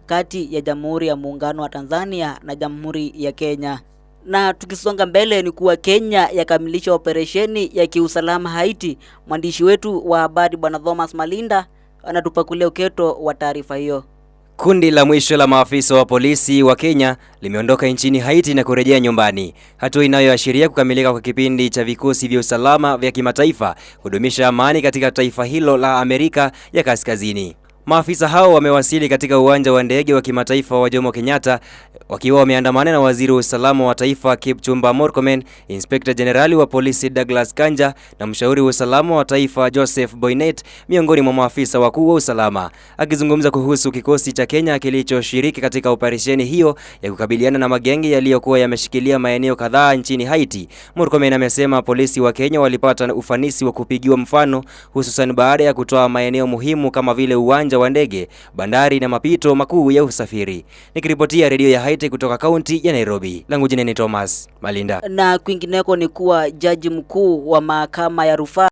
kati ya Jamhuri ya Muungano wa Tanzania na Jamhuri ya Kenya. Na tukisonga mbele ni kuwa Kenya yakamilisha operesheni ya kiusalama Haiti. Mwandishi wetu wa habari Bwana Thomas Malinda anatupakulia uketo wa taarifa hiyo. Kundi la mwisho la maafisa wa polisi wa Kenya limeondoka nchini Haiti na kurejea nyumbani, hatua inayoashiria kukamilika kwa kipindi cha vikosi vya usalama vya kimataifa kudumisha amani katika taifa hilo la Amerika ya Kaskazini. Maafisa hao wamewasili katika uwanja wa ndege wa kimataifa wa Jomo Kenyatta wakiwa wameandamana na waziri wa usalama wa taifa Kipchumba Murkomen, Inspector Generali wa polisi Douglas Kanja na mshauri wa usalama wa taifa Joseph Boynet, miongoni mwa maafisa wakuu wa usalama. Akizungumza kuhusu kikosi cha Kenya kilichoshiriki katika operesheni hiyo ya kukabiliana na magenge yaliyokuwa yameshikilia maeneo kadhaa nchini Haiti, Murkomen amesema polisi wa Kenya walipata ufanisi wa kupigiwa mfano, hususan baada ya kutoa maeneo muhimu kama vile uwanja wa ndege, bandari na mapito makuu ya usafiri. Nikiripotia redio ya Haiti kutoka kaunti ya Nairobi, langu jina ni Thomas Malinda. Na kwingineko ni kuwa jaji mkuu wa mahakama ya rufaa